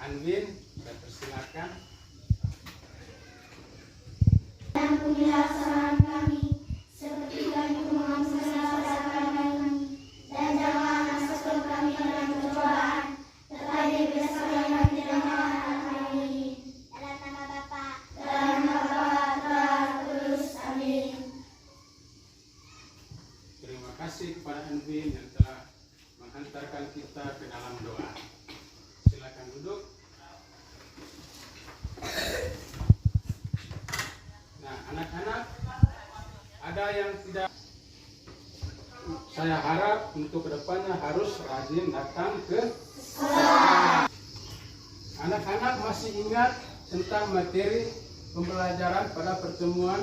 Anwin, saya persilakan. Dan penjelasan kami seperti kami mengaksanakan kami dan jangan masukkan kami dalam pencobaan tetapi bebaskanlah kami dari kami. Dalam nama Bapa dan Terus, amin. Terima kasih kepada Anwin yang telah menghantarkan kita ke dalam doa. Silakan duduk. Nah, anak-anak, ada yang tidak, saya harap untuk kedepannya harus rajin datang ke sekolah. Anak-anak masih ingat tentang materi pembelajaran pada pertemuan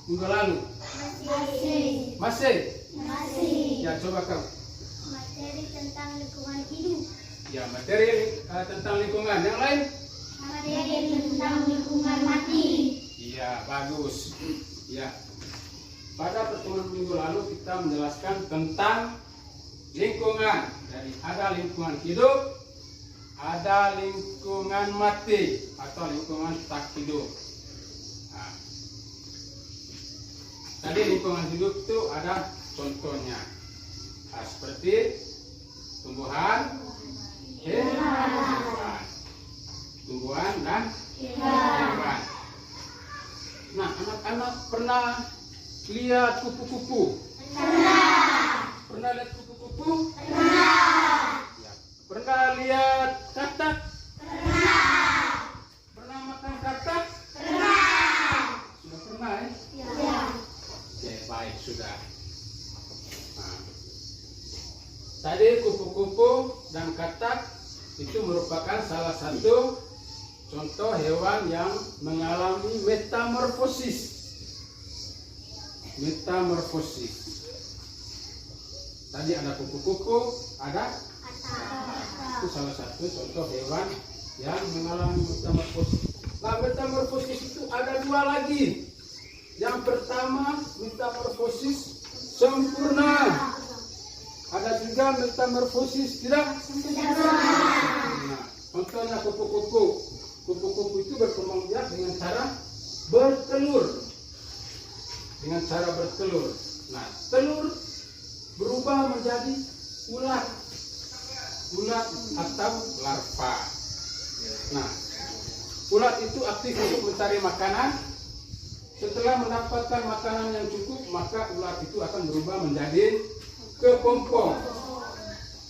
minggu lalu? Masih? Ya, coba kamu. Materi tentang lingkungan hidup. Ya, materi tentang lingkungan. Yang lain? Materi tentang lingkungan mati. Iya, bagus. Ya. Pada pertemuan minggu lalu kita menjelaskan tentang lingkungan. Jadi ada lingkungan hidup, ada lingkungan mati atau lingkungan tak hidup. Nah, tadi lingkungan hidup itu ada contohnya. Nah, seperti tumbuhan, tumbuhan dan hewan. Nah, anak-anak pernah lihat kupu-kupu? Pernah lihat kupu-kupu? Ya. Pernah lihat katak? Pernah makan katak? Sudah pernah ya? Oke, baik, sudah. Nah, tadi kupu-kupu dan katak itu merupakan salah satu contoh hewan yang mengalami metamorfosis. Metamorfosis. Tadi ada kupu-kupu, ada itu salah satu contoh hewan yang mengalami metamorfosis. Nah, metamorfosis itu ada dua lagi. Yang pertama, metamorfosis sempurna. Ada juga metamorfosis tidak sempurna. Contohnya kupu-kupu. Kupu-kupu itu berkembang biak dengan cara bertelur. Dengan cara bertelur. Nah, telur berubah menjadi ulat. Ulat atau larva. Nah, ulat itu aktif untuk mencari makanan. Setelah mendapatkan makanan yang cukup, maka ulat itu akan berubah menjadi kepompong.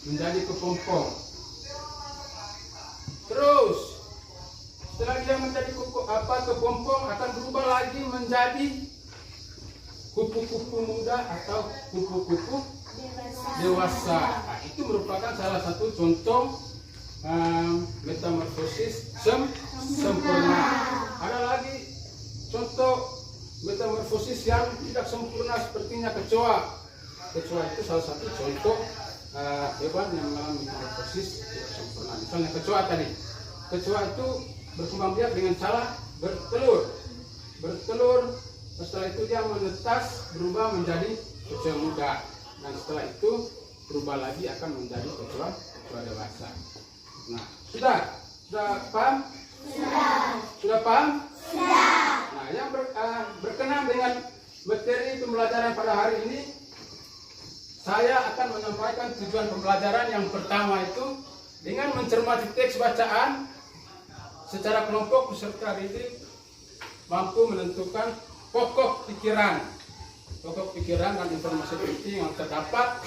Menjadi kepompong. Terus setelah dia menjadi kepompong akan berubah lagi menjadi kupu-kupu muda atau kupu-kupu dewasa. Nah, itu merupakan salah satu contoh metamorfosis sempurna. Ada lagi contoh metamorfosis yang tidak sempurna sepertinya kecoa. Kecoa itu salah satu contoh hewan yang mengalami metamorfosis tidak sempurna. Misalnya kecoa tadi. Kecoa itu berkembang biak dengan cara bertelur. Bertelur, setelah itu dia menetas, berubah menjadi kecoa muda. Dan setelah itu berubah lagi akan menjadi kecoa dewasa. Nah, sudah paham? Sudah paham? Nah, yang berkenan dengan materi pembelajaran pada hari ini, saya akan menyampaikan tujuan pembelajaran yang pertama itu dengan mencermati teks bacaan secara kelompok peserta didik mampu menentukan pokok pikiran dan informasi penting yang terdapat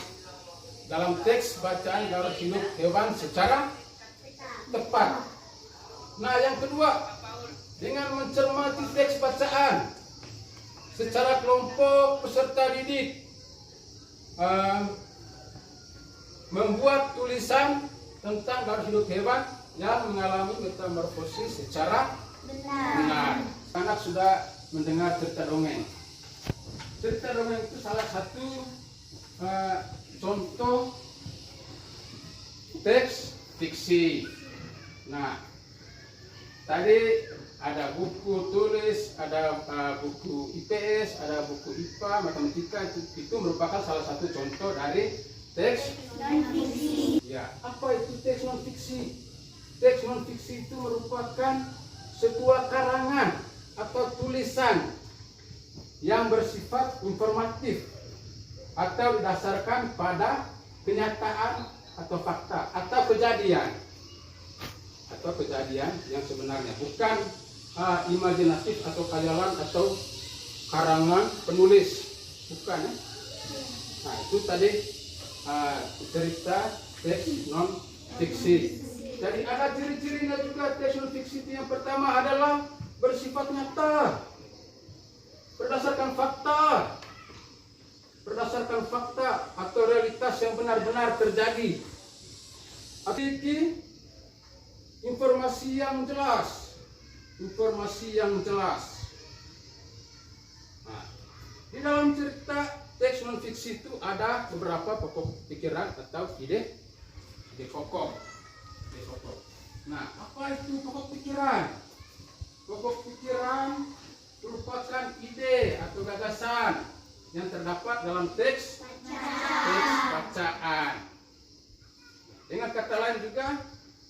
dalam teks bacaan gaya hidup hewan secara tepat. Nah, yang kedua, dengan mencermati teks bacaan secara kelompok peserta didik membuat tulisan tentang gaya hidup hewan yang mengalami metamorfosis secara benar. Anak sudah mendengar cerita dongeng. Cerita dongeng itu salah satu contoh teks fiksi. Nah, tadi ada buku tulis, ada buku IPS, ada buku IPA, matematika, itu merupakan salah satu contoh dari teks non fiksi. Ya, apa itu teks non fiksi? teks non fiksi itu merupakan sebuah karangan atau tulisan yang bersifat informatif atau didasarkan pada kenyataan atau fakta atau kejadian yang sebenarnya, bukan imajinatif atau khayalan atau karangan penulis, bukan ya? Nah, itu tadi cerita teks non fiksi. Jadi ada ciri-cirinya juga teks non fiksi itu. Yang pertama adalah bersifat nyata, berdasarkan fakta atau realitas yang benar-benar terjadi. Memiliki informasi yang jelas. Nah, di dalam cerita teks non fiksi itu ada beberapa pokok pikiran atau ide pokok. Nah, apa itu pokok pikiran? Pokok pikiran merupakan ide atau gagasan yang terdapat dalam teks bacaan. Dengan kata lain juga,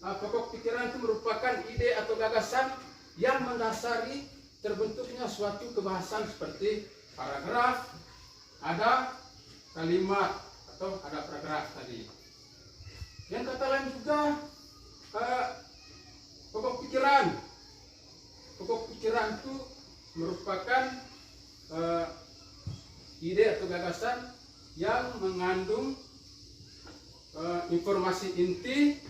pokok pikiran itu merupakan ide atau gagasan yang mendasari terbentuknya suatu kebahasan seperti paragraf, ada kalimat atau ada paragraf tadi. Yang kata lain juga, pokok pikiran itu merupakan ide atau gagasan yang mengandung informasi inti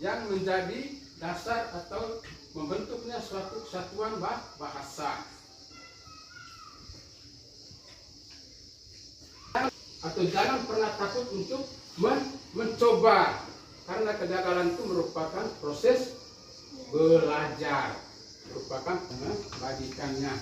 yang menjadi dasar atau membentuknya suatu kesatuan bahasa. Atau jangan pernah takut untuk mencoba, karena kegagalan itu merupakan proses belajar, merupakan mengabadikannya.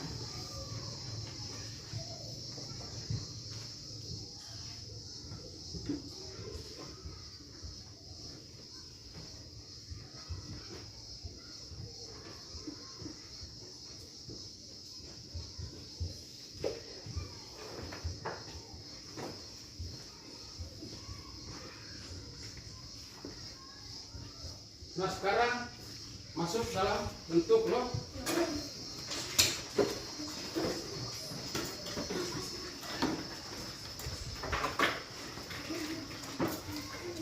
Nah, sekarang masuk dalam bentuk log.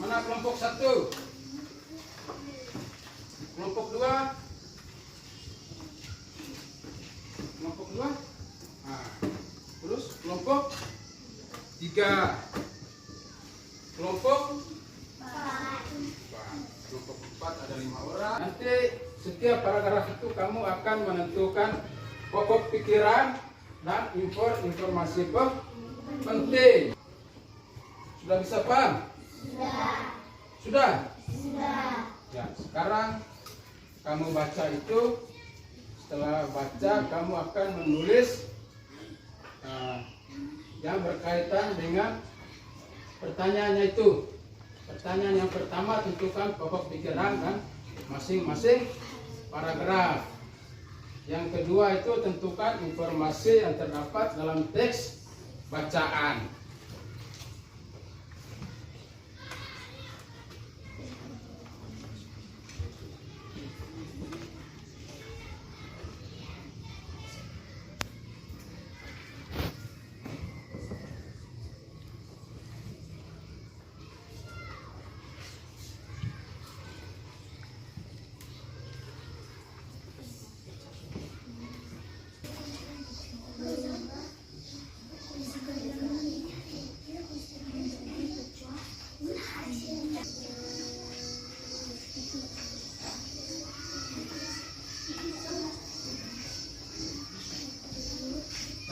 Mana kelompok 1? Kelompok 2? Kelompok 2? Nah, terus kelompok 3. Kelompok 4 ada 5 orang. Nanti setiap paragraf itu kamu akan menentukan pokok pikiran dan informasi penting. Sudah bisa paham? Sudah. Ya, sekarang kamu baca itu. Setelah baca, kamu akan menulis yang berkaitan dengan pertanyaannya itu. Pertanyaan yang pertama, tentukan pokok pikiran dan masing-masing paragraf. Yang kedua itu tentukan informasi yang terdapat dalam teks bacaan.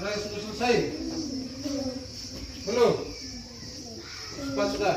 Sudah selesai? Belum? Cepat sudah?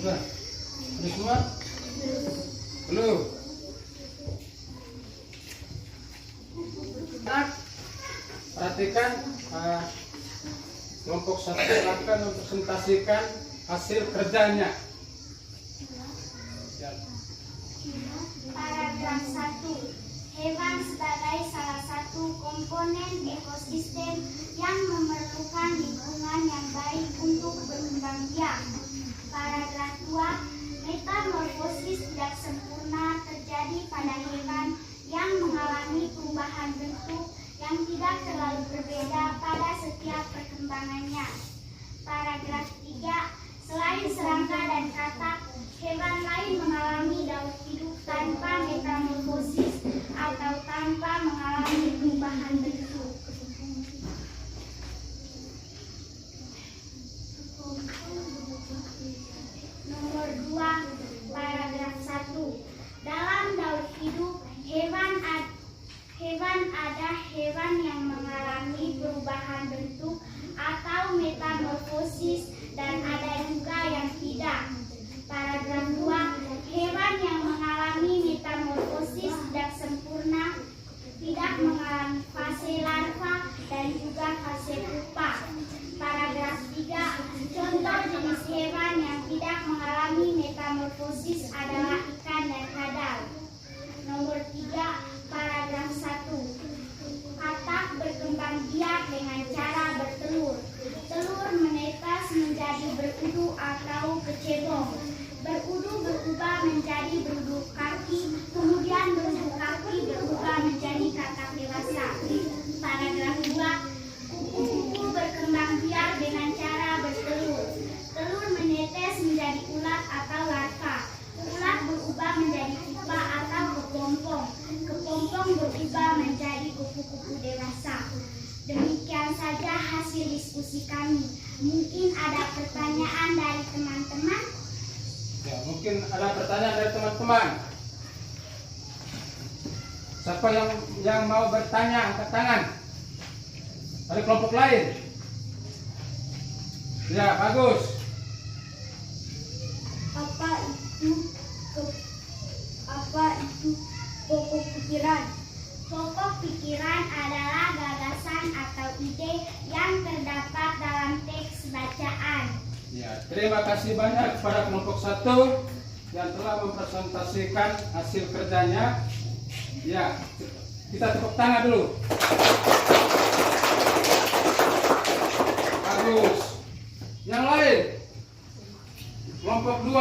Sudah? Ini semua? Belum? Nah, perhatikan kelompok 1 akan mempresentasikan hasil kerjanya. Paragraf 1. Hewan sebagai salah satu komponen ekosistem yang memerlukan lingkungan yang baik untuk berkembang biak. Paragraf 2. Metamorfosis tidak sempurna terjadi pada hewan yang mengalami perubahan bentuk yang tidak terlalu berbeda pada setiap perkembangannya. Paragraf 3. Selain serangga dan katak, hewan lain mengalami daur hidup tanpa metamorfosis atau tanpa mengalami perubahan bentuk. Nomor 2, paragraf 1. Dalam daur hidup hewan ada hewan yang mengalami perubahan bentuk atau metamorfosis dan ada juga yang tidak. Paragraf 2. Hewan yang mengalami metamorfosis tidak sempurna, tidak mengalami fase larva dan juga fase pupa. Paragraf 3. Contoh jenis hewan yang tidak mengalami metamorfosis adalah ikan dan kadal. Nomor 3, paragraf 1. Katak berkembang biak dengan cara bertelur. Telur menetas menjadi berudu atau kecebong. Berudu berubah menjadi berudu kaki, kemudian berudu kaki berubah menjadi katak dewasa. Paragraf 2. Kupu-kupu berkembang biak dengan cara bertelur. Telur menetes menjadi ulat atau larva. Ulat berubah menjadi pupa atau kepompong. Kepompong berubah menjadi kupu-kupu dewasa. Demikian saja hasil diskusi kami. Mungkin ada pertanyaan dari teman-teman? Ya, mungkin ada pertanyaan dari teman-teman. Siapa yang mau bertanya, angkat tangan. Dari kelompok lain? Ya, bagus. Apa itu pokok pikiran? Pokok pikiran adalah gagasan atau ide yang terdapat dalam teks bacaan. Ya, terima kasih banyak kepada kelompok 1 yang telah mempresentasikan hasil kerjanya. Ya, kita tepuk tangan dulu. Bagus. Yang lain? Kelompok 2.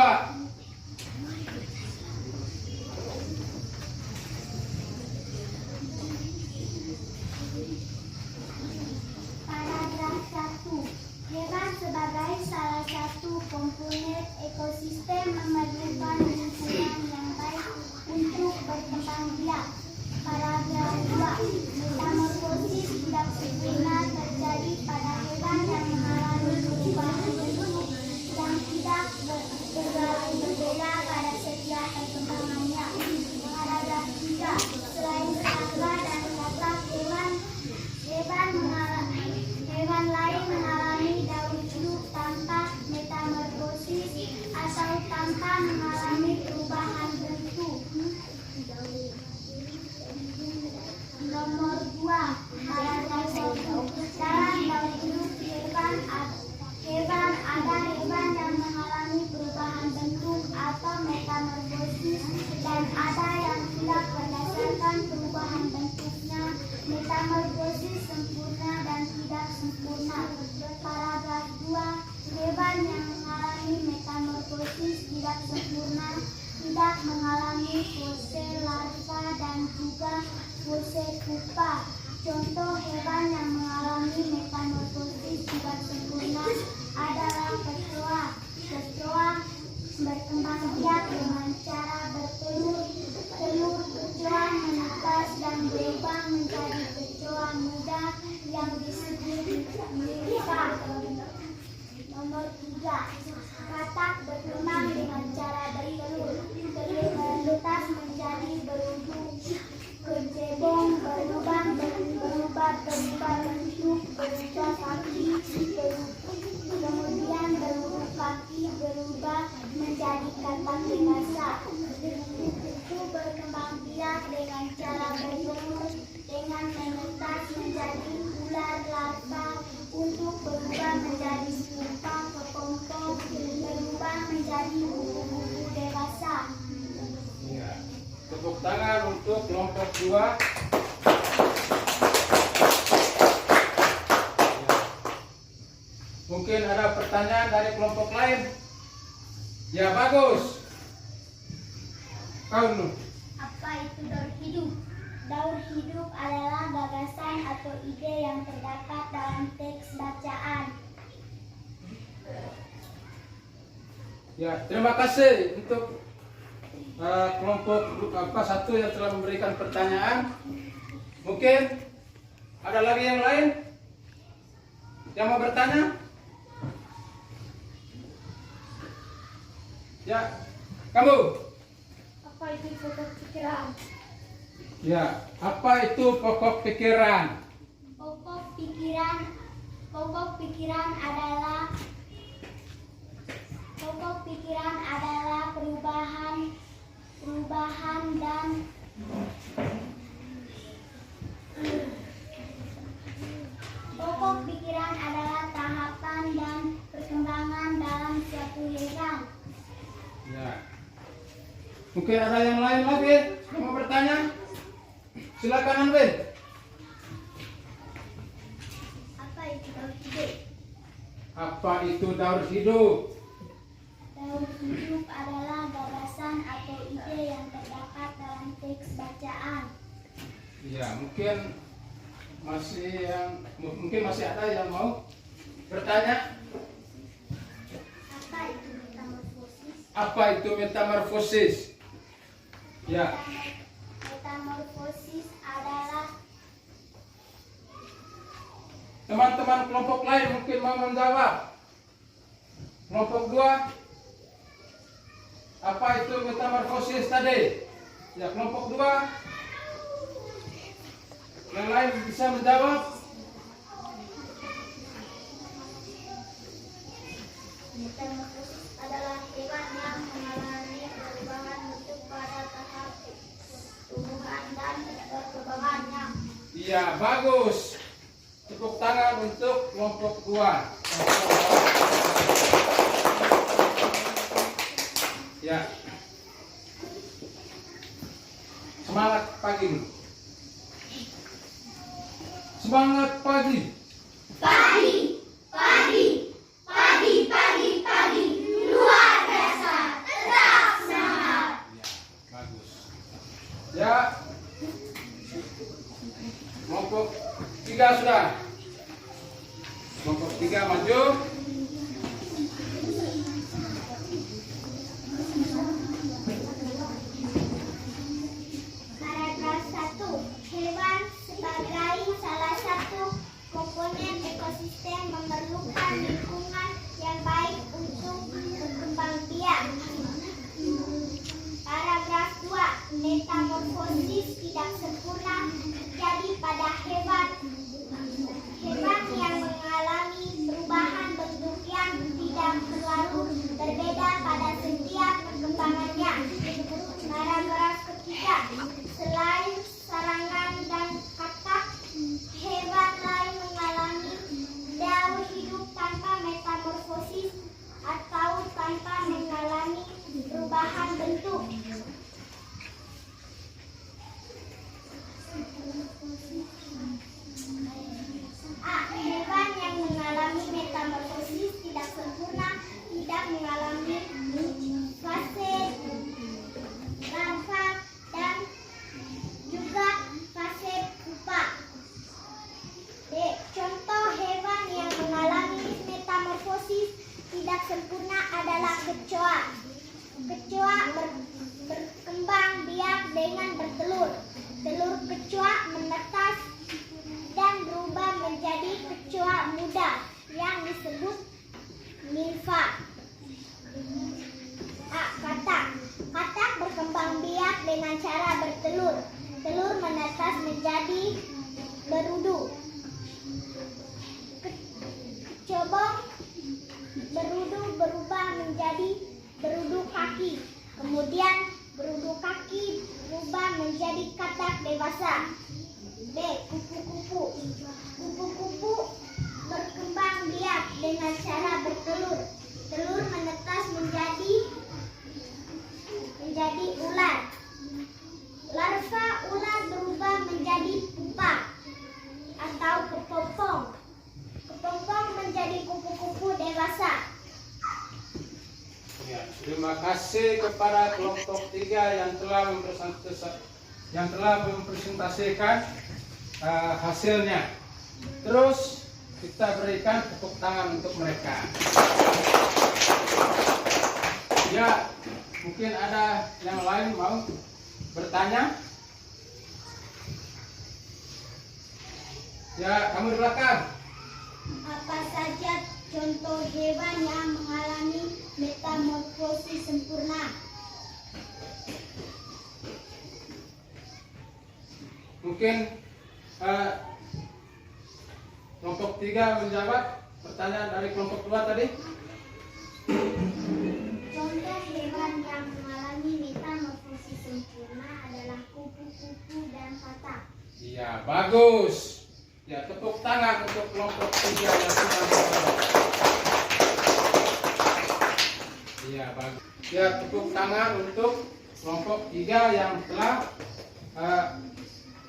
Paragraf 1. Hewan sebagai salah satu komponen ekosistem memerlukan lingkungan yang baik untuk berkembang biak. Paragraf 2. Metamorfosis tidak sempurna terjadi pada hewan yang mengalami perubahan bentuk yang tidak terlalu berbeda pada setiap perkembangannya. Paragraf 3. Selain serangga dan katak, hewan lain mengalami daur hidup tanpa metamorfosis atau tanpa mengalami perubahan bentuk. Nomor 2, paragraf 1. Dalam daur hidup ada hewan yang mengalami perubahan bentuk atau metamorfosis dan ada yang tidak berdasarkan perubahan bentuknya. Metamorfosis sempurna dan tidak sempurna. Paragraf 2. Hewan yang mengalami metamorfosis tidak sempurna tidak mengalami fase larva dan juga fase pupa. Contoh hewan yang mengalami metamorfosis tidak sempurna adalah kecoa. Kecoa berkembang biak dengan cara bertelur. Telur kecoa menetas dan berubah menjadi kecoa muda yang disebut nirsa. Nomor 3. Katak berkembang dengan cara bertelur. Telur menetas menjadi berudu kecebong, berubah bentuk, berubah kaki, kemudian berubah kaki berubah menjadi kelompok 2. Mungkin ada pertanyaan dari kelompok lain. Ya, bagus. Kau dulu. Apa itu daur hidup? Daur hidup adalah gagasan atau ide yang terdapat dalam teks bacaan. Ya, terima kasih untuk kelompok satu yang telah memberikan pertanyaan. Mungkin ada lagi yang lain yang mau bertanya? Ya, kamu. Apa itu pokok pikiran? Ya, apa itu pokok pikiran? Pokok pikiran adalah perubahan dan pokok pikiran adalah tahapan dan perkembangan dalam suatu hewan. Ya. Mungkin ada yang lain lagi yang mau bertanya? Silakan Anwin. Apa itu daur hidup? Apa itu daur hidup? Daur hidup adalah gagasan atau ide yang terdapat dalam teks bacaan. Ya, mungkin masih ada yang mau bertanya. Apa itu metamorfosis? Apa itu metamorfosis? Ya, Metamorfosis adalah teman-teman kelompok lain mungkin mau menjawab. Kelompok 2. Apa itu metamorfosis tadi? Ya, kelompok 2. Yang lain bisa menjawab? metamorfosis adalah hewan yang mengalami perubahan bentuk pada tahap tumbuhan dan perkembangannya. Iya, bagus. Tepuk tangan untuk kelompok 2. Ya. Semangat pagi. Semangat pagi. Pagi, luar biasa, tetap semangat. Ya, bagus. Ya. Kelompok 3 sudah. Kelompok 3 maju. Paragraf 1. Hewan sebagai salah satu komponen ekosistem memerlukan lingkungan yang baik untuk berkembang biak. Paragraf 2. Metamorfosis tidak sempurna terjadi pada hewan yang mengalami perubahan bentuk yang tidak terlalu berbeda pada setiap perkembangannya. Paragraf ketiga. Selain sarangan dan katak, hewan lain mengalami daur hidup tanpa metamorfosis atau tanpa mengalami perubahan bentuk. A. Hewan yang mengalami metamorfosis tidak sempurna tidak mengalami fase larva dan juga fase pupa. B. Contoh hewan yang mengalami metamorfosis tidak sempurna adalah kecoa. Kecoa berkembang biak dengan bertelur. Telur kecoa menetas dan berubah menjadi kecoa muda yang disebut nimfa. A. Katak. Katak berkembang biak dengan cara bertelur. Telur menetas menjadi berudu. Kecobong berudu berubah menjadi berudu kaki. Kemudian berudu kaki berubah menjadi katak dewasa. B. Kupu-kupu. Kupu-kupu berkembang biak dengan cara bertelur. Telur menetas menjadi ular. Larva ular Terima kasih kepada kelompok 3 yang telah mempresentasikan hasilnya. Terus kita berikan tepuk tangan untuk mereka. Ya, mungkin ada yang lain mau bertanya? Ya, kamu di belakang. Apa saja contoh hewan yang mengalami metamorfosis sempurna? Mungkin kelompok 3 menjawab pertanyaan dari kelompok 2 tadi. Contoh hewan yang mengalami metamorfosis sempurna adalah kupu-kupu dan katak. Iya, bagus. Ya, tepuk tangan untuk kelompok 3 yang sudah menjawab. Iya, bagus. Ya, tepuk tangan untuk kelompok 3 yang telah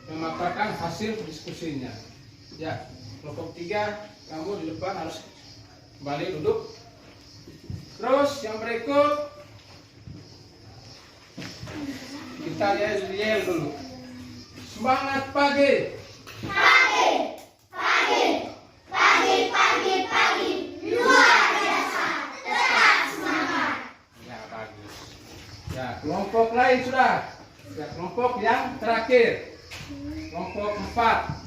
memaparkan hasil diskusinya. Ya, kelompok 3, kamu di depan harus kembali duduk. Terus yang berikut kita yel dulu. Semangat pagi. Pagi, pagi, pagi, pagi, pagi, luar biasa, tetap semangat. Ya, bagus. Ya, kelompok lain sudah. Ya, kelompok yang terakhir. Kelompok 4.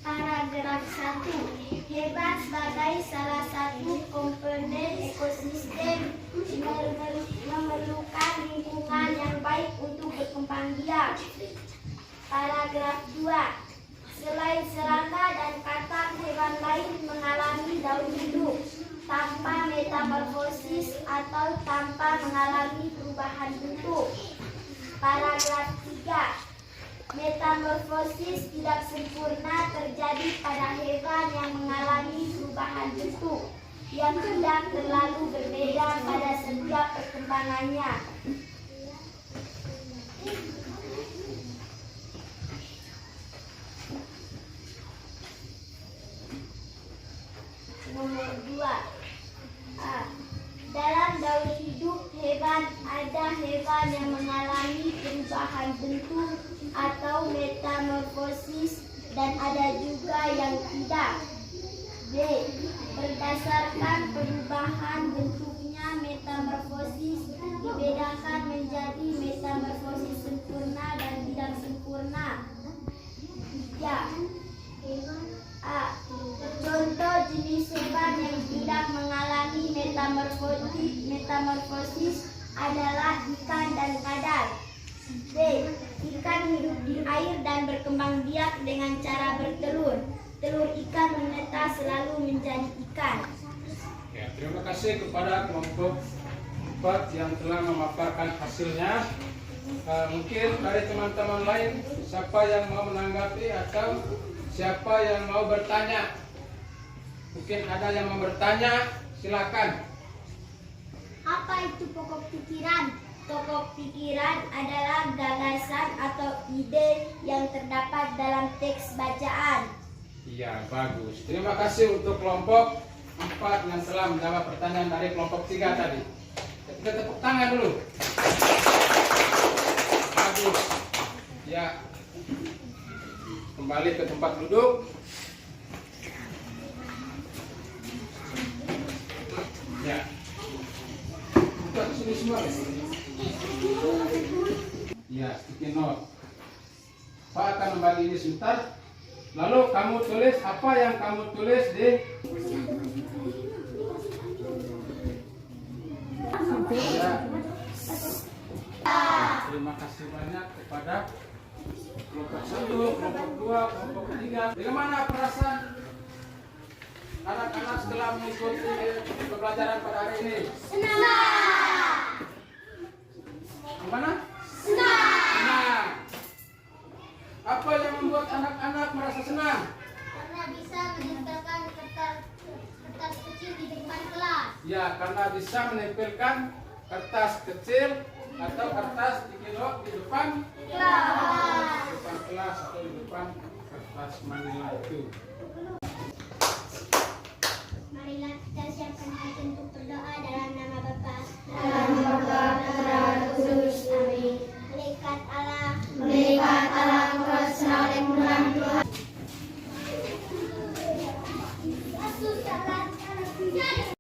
Paragraf 1. Hewan sebagai salah satu komponen ekosistem memerlukan lingkungan yang baik untuk berkembang biak. Paragraf 2. Selain serangga dan katak, hewan lain mengalami daun hidup tanpa metamorfosis atau tanpa mengalami perubahan bentuk. Paragraf 3. Metamorfosis tidak sempurna terjadi pada hewan yang mengalami perubahan bentuk yang tidak terlalu berbeda pada setiap perkembangannya. Nomor 2. Dalam daun hidup hewan ada hewan yang mengalami perubahan bentuk atau metamorfosis dan ada juga yang tidak. B. Berdasarkan perubahan bentuknya, metamorfosis dibedakan menjadi metamorfosis sempurna dan tidak sempurna. 3. Contoh jenis hewan yang tidak mengalami metamorfosis adalah ikan dan kadal. B. Ikan hidup di air dan berkembang biak dengan cara bertelur. Telur ikan menetas selalu menjadi ikan. Ya, terima kasih kepada kelompok 4 yang telah memaparkan hasilnya. Mungkin dari teman-teman lain, siapa yang mau menanggapi atau siapa yang mau bertanya? Mungkin ada yang mau bertanya, silakan. Apa itu pokok pikiran? Pokok pikiran adalah gagasan atau ide yang terdapat dalam teks bacaan. Iya, bagus. Terima kasih untuk kelompok 4 yang telah menjawab pertanyaan dari kelompok 3 tadi. Kita tepuk tangan dulu. Bagus. Ya. Kembali ke tempat duduk. Ya. Buka ke sini semua. Ya, sticky note. Pak akan membagi ini sebentar. Lalu kamu tulis apa yang kamu tulis di ya. Terima kasih banyak kepada kelompok 1, kelompok 2, kelompok 3. Bagaimana perasaan anak-anak setelah mengikuti pembelajaran pada hari ini? Senang. Gimana? Senang. Senang. Apa yang membuat anak-anak merasa senang? Karena bisa menempelkan kertas kecil di depan kelas. Ya, karena bisa menempelkan kertas kecil atau kertas di depan Kelas. kelas atau di depan kertas manila itu. Marilah kita siapkan hati untuk berdoa dalam nama Bapa, Dalam nama Bapa, Putra, dan Roh Kudus. Amin. Malaikat Allah, Malaikat Allah, engkau selalu murah Tuhan. Asus salat,